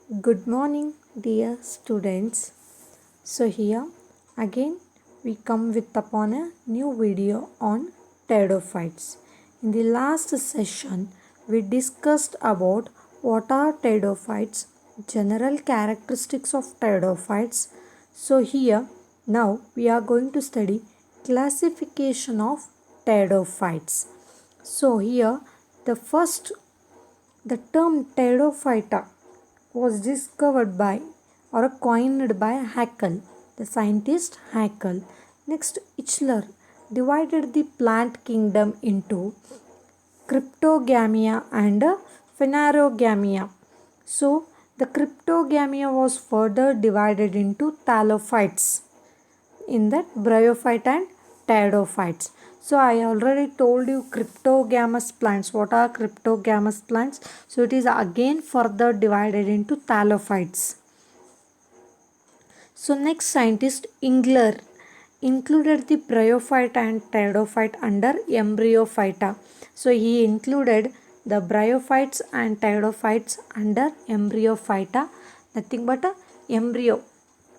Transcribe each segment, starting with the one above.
Good morning, dear students. So here again we come with upon a new video on pteridophytes. In the last session we discussed about what are pteridophytes, general characteristics of pteridophytes. So here now we are going to study classification of pteridophytes. So here the term pteridophyta was discovered by or coined by Haeckel, the scientist Haeckel. Next, Ichler divided the plant kingdom into Cryptogamia and Phanerogamia. So, the Cryptogamia was further divided into Thallophytes, in that bryophyte and pteridophytes. So I already told you cryptogamous plants. What are cryptogamous plants? So it is again further divided into thallophytes. So next scientist Engler included the bryophyte and pteridophyte under embryophyta. So he included the bryophytes and pteridophytes under embryophyta, nothing but a embryo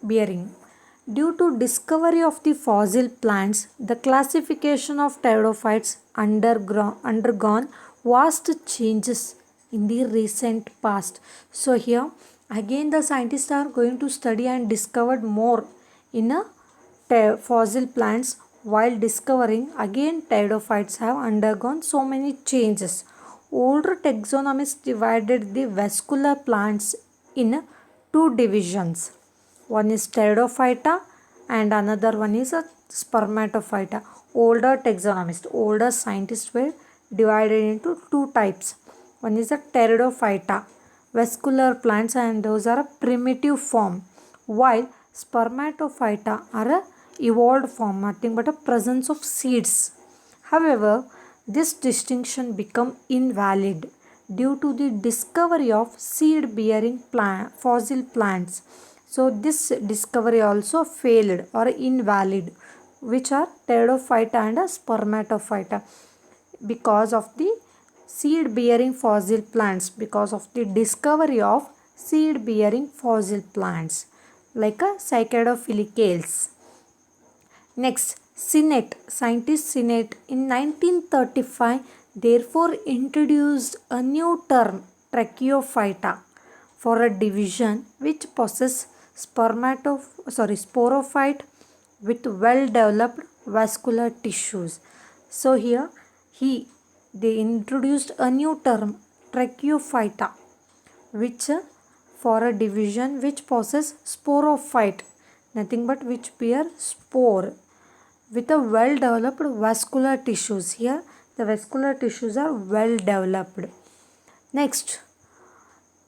bearing. Due to discovery of the fossil plants, the classification of pteridophytes undergone vast changes in the recent past. So here again the scientists are going to study and discover more in a fossil plants. While discovering, again pteridophytes have undergone so many changes. Older taxonomists divided the vascular plants in two divisions. One is pteridophyta and another one is a spermatophyta. Older scientists were divided into two types. One is a pteridophyta, vascular plants, and those are a primitive form, while spermatophyta are a evolved form, nothing but a presence of seeds. However, this distinction become invalid due to the discovery of seed bearing fossil plants. So this discovery also failed or invalid, which are pteridophyta and spermatophyta, because of the seed bearing fossil plants, because of the discovery of seed bearing fossil plants like a Cycadophylicales. Next, scientist Sinnett in 1935 therefore introduced a new term, Tracheophyta, for a division which possess sporophyte with well developed vascular tissues. So here they introduced a new term, Tracheophyta, which for a division which possess sporophyte, nothing but which bear spore with a well developed vascular tissues. Here the vascular tissues are well developed. Next,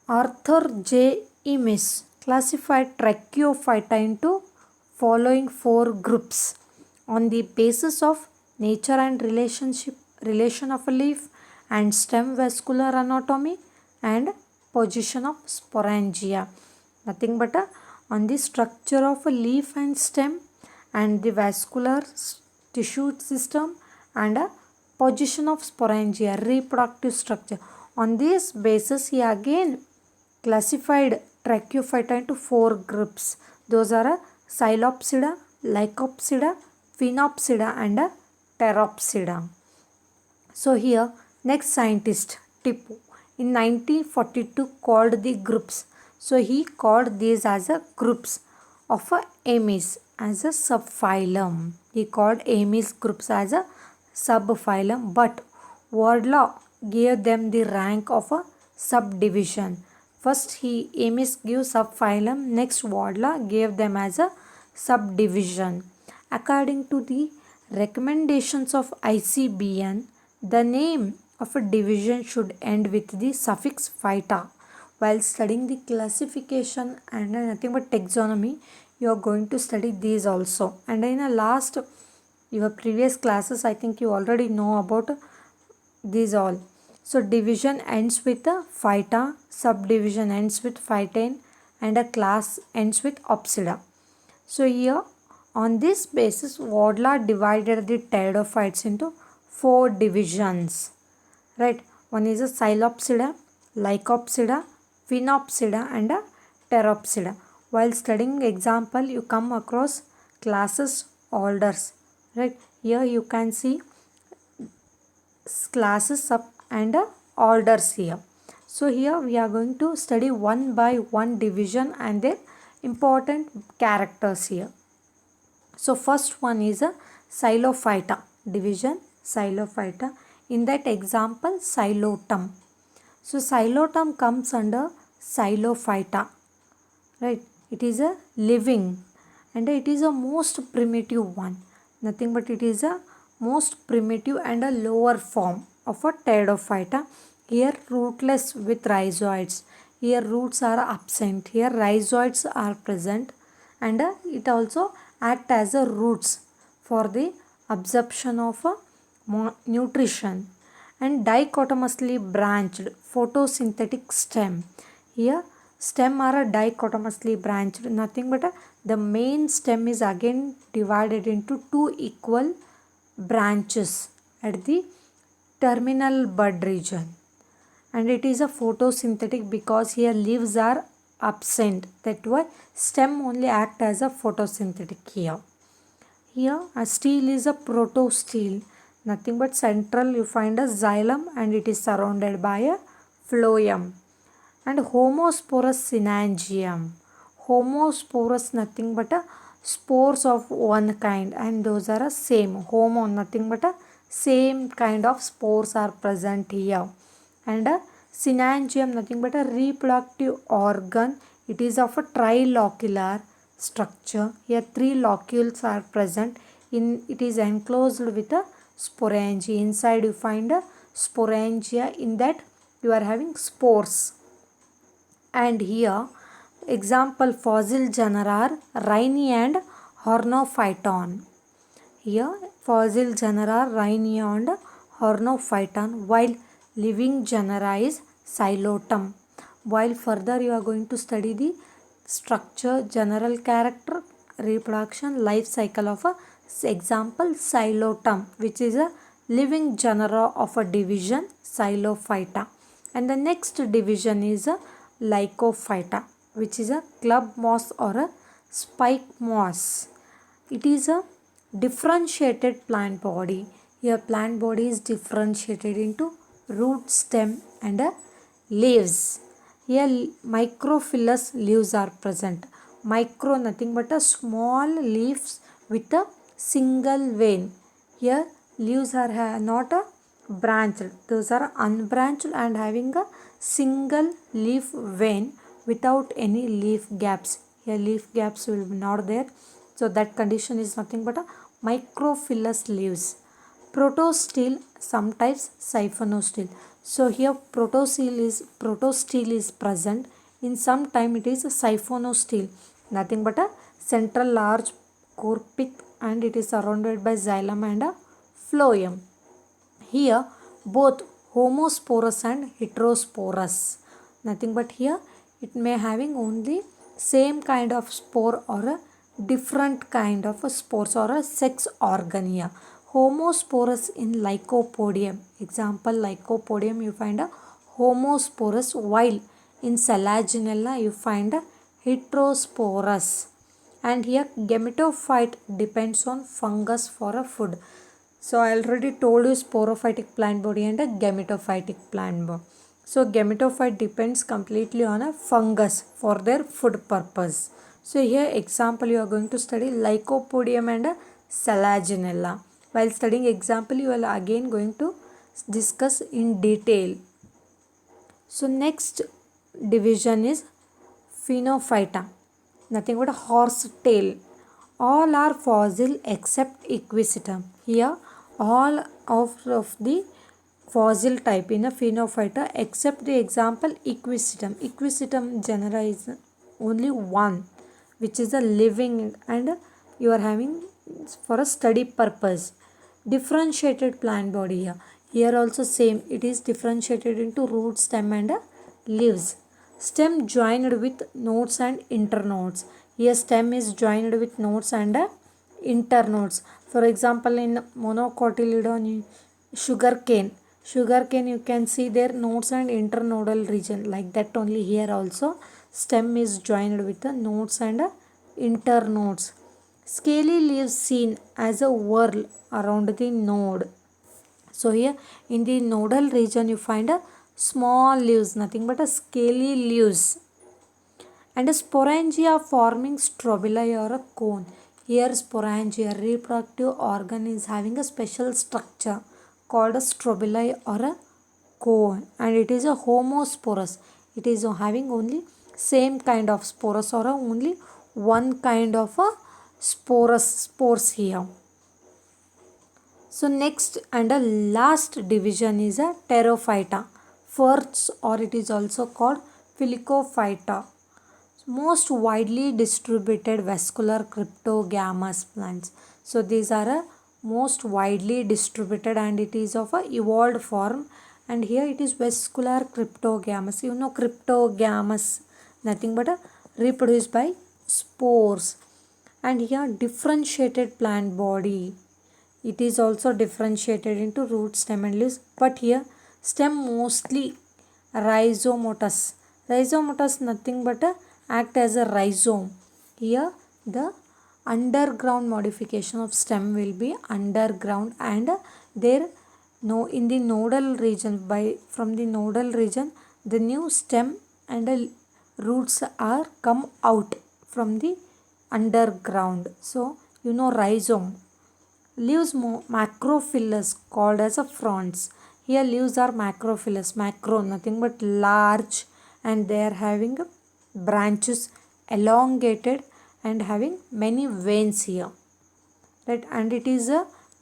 Arthur J. Emis classified Tracheophyta into following four groups on the basis of nature and relation of a leaf and stem vascular anatomy and position of sporangia. Nothing but on the structure of a leaf and stem and the vascular tissue system and a position of sporangia, reproductive structure. On this basis, he again classified Tracheophyta into four groups. Those are Psilopsida, Lycopsida, Phenopsida and Pteropsida. So here next scientist Tipu in 1942 called the groups. So he called these as a groups of a Ames as a subphylum. He called Ames groups as a subphylum, but Wardlaw gave them the rank of a subdivision. First Ames gave subphylum, next Wardlaw gave them as a subdivision. According to the recommendations of ICBN, the name of a division should end with the suffix phyta. While studying the classification and nothing but taxonomy, you are going to study these also. And in your previous classes, I think you already know about these all. So division ends with a phyta, subdivision ends with phytane, and a class ends with Opsida. So here on this basis, Wardlaw divided the pteridophytes into four divisions. Right? One is a Psilopsida, Lycopsida, Phenopsida and a Pteropsida. While studying example, you come across classes orders, right? Here you can see classes sub and orders here. So here we are going to study one by one division and their important characters here. So first one is a Xylophyta division, Xylophyta. In that example, Xylotum. So Xylotum comes under Xylophyta, right? It is a living and it is a most primitive one. Nothing but it is a most primitive and a lower form of a Pteridophyta. Here rootless with rhizoids. Here roots are absent. Here rhizoids are present and it also act as a roots for the absorption of nutrition. And dichotomously branched photosynthetic stem. Here stem are dichotomously branched, nothing but the main stem is again divided into two equal branches at the terminal bud region, and it is a photosynthetic because here leaves are absent, that why stem only act as a photosynthetic here. Here a stele is a protostele, nothing but central you find a xylem and it is surrounded by a phloem. And Homosporous synangium. Homosporous nothing but a spores of one kind and those are a same. Homo nothing but a same kind of spores are present here. And a synangium nothing but a reproductive organ. It is of a trilocular structure. Here three locules are present. It is enclosed with a sporangia. Inside you find a sporangia. In that you are having spores. And here example fossil genera are Rhynia and Hornophyton. Here fossil genera are Rhynia and Hornophyton, while living genera is Xylotum. While further you are going to study the structure, general character, reproduction, life cycle of a example Xylotum, which is a living genera of a division Xylophyta. And the next division is a Lycophyta, which is a club moss or a spike moss. It is a differentiated plant body. Your plant body is differentiated into root, stem and leaves. Here microphyllous leaves are present. Micro nothing but a small leaves with a single vein. Here leaves are not a branched. Those are unbranched and having a single leaf vein without any leaf gaps. Here leaf gaps will be not there. So that condition is nothing but a microphyllous leaves. Protostele, sometimes siphonostele. So here protostele is present. In some time it is a siphonostele. Nothing but a central large core pith and it is surrounded by xylem and a phloem. Here both homosporous and heterosporous. Nothing but here it may having only same kind of spore or a different kind of a spores or a sex organ here. Homosporous in Lycopodium. Example Lycopodium you find a homosporous, while in Selaginella you find a heterosporous. And here gametophyte depends on fungus for a food. So I already told you sporophytic plant body and a gametophytic plant body. So gametophyte depends completely on a fungus for their food purpose. So here example you are going to study Lycopodium and a Selaginella. While studying example you are again going to discuss in detail. So next division is Phenophyta. Nothing but a horse tail. All are fossil except Equisetum. Here all of the fossil type in a Phenophyta except the example Equisetum. Equisetum genera is only one, which is a living and you are having for a study purpose. Differentiated plant body here. Here also same, it is differentiated into root, stem and leaves. Stem joined with nodes and internodes. Here stem is joined with nodes and internodes. For example in monocotyledon sugar cane, Sugarcane, you can see their nodes and internodal region. Like that only here also stem is joined with the nodes and internodes. Scaly leaves seen as a whorl around the node. So here in the nodal region you find a small leaves, nothing but a scaly leaves, and a sporangia forming strobili or a cone. Here sporangia, reproductive organ, is having a special structure called a strobili or a cone, and it is a homosporous. It is having only same kind of sporus or only one kind of a spores here. So next and a last division is a pterophyta. First, or it is also called Filicophyta. Most widely distributed vascular cryptogamous plants. So these are a most widely distributed and it is of a evolved form, and here it is vascular cryptogamous. You know cryptogamous, nothing but a reproduced by spores, and here differentiated plant body. It is also differentiated into root, stem and leaves, but here stem mostly rhizomatous. Rhizomatous nothing but a act as a rhizome. Here the underground modification of stem will be underground, and there no in the nodal region, by from the nodal region the new stem and roots are come out from the underground. So you know rhizome. Leaves macrophyllous called as a fronds. Here leaves are macrophyllous. Macro nothing but large, and they are having branches elongated and having many veins here. Right, and it is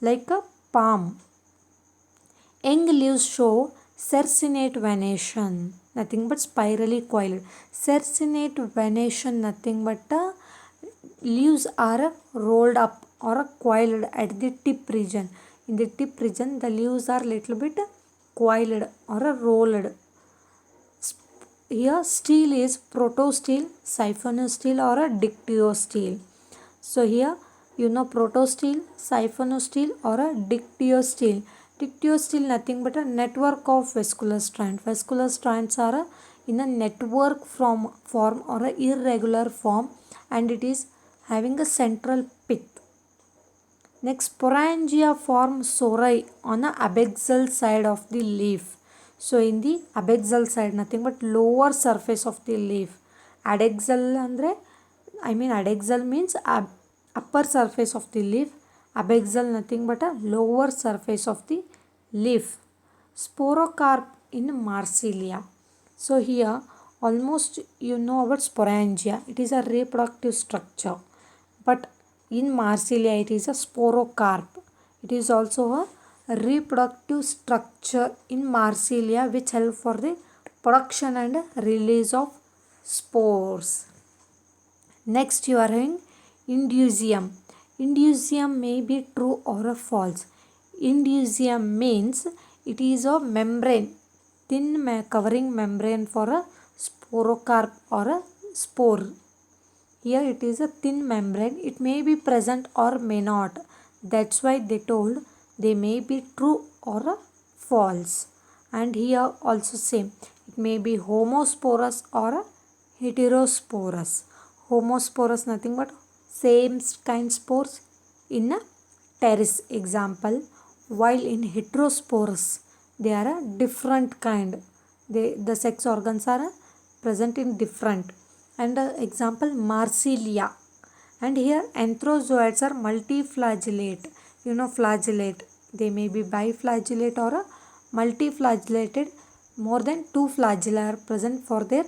like a palm. Young leaves show cercinate venation, nothing but spirally coiled. Cercinate venation, nothing but leaves are rolled up or coiled at the tip region. In the tip region, the leaves are little bit coiled or rolled. Here, stele is protostele, siphonostele, or a dictyostele. So here, you know protostele, siphonostele, or a dictyostele. Dictyostele nothing but a network of vascular strands. Vascular strands are in a network form or a irregular form, and it is having a central pith. Next, sporangia form sori on the abaxal side of the leaf. So in the abaxal side, nothing but lower surface of the leaf. Adaxal andre, adaxal means upper surface of the leaf. Abaxal nothing but a lower surface of the leaf. Sporocarp in Marsilia. So here almost you know about sporangia. It is a reproductive structure, but in Marsilia it is a sporocarp. It is also a reproductive structure in Marsilia which help for the production and release of spores. Next you are having indusium. Indusium may be true or false. Indusium means it is a membrane, thin covering membrane for a sporocarp or a spore. Here it is a thin membrane. It may be present or may not. That's why they told they may be true or false. And here also same. It may be homosporous or heterosporous. Homosporous nothing but same kind spores in a terrace example, while in heterosporous they are a different kind. The sex organs are present in different. And example Marsilia. And here anthrozoids are multiflagellate. You know flagellate. They may be biflagellate or multiflagellated. More than two flagella are present for their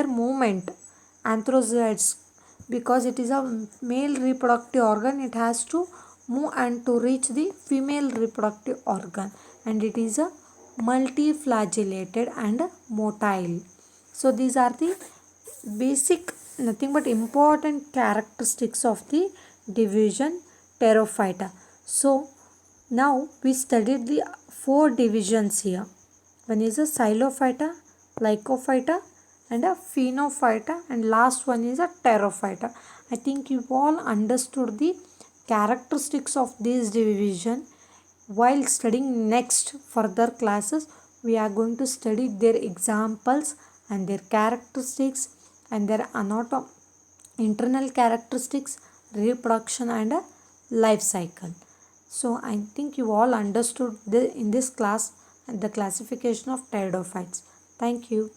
movement. Anthrozoids, because it is a male reproductive organ, it has to move and to reach the female reproductive organ, and it is a multiflagellated and motile. So these are the basic nothing but important characteristics of the division Pterophyta. So now we studied the four divisions here. One is a Xylophyta, Lycophyta, and a Phenophyta, and last one is a Pterophyta. I think you all understood the characteristics of this division. While studying next further classes, we are going to study their examples and their characteristics and their internal characteristics, reproduction, and a life cycle. So I think you all understood in this class the classification of pteridophytes. Thank you.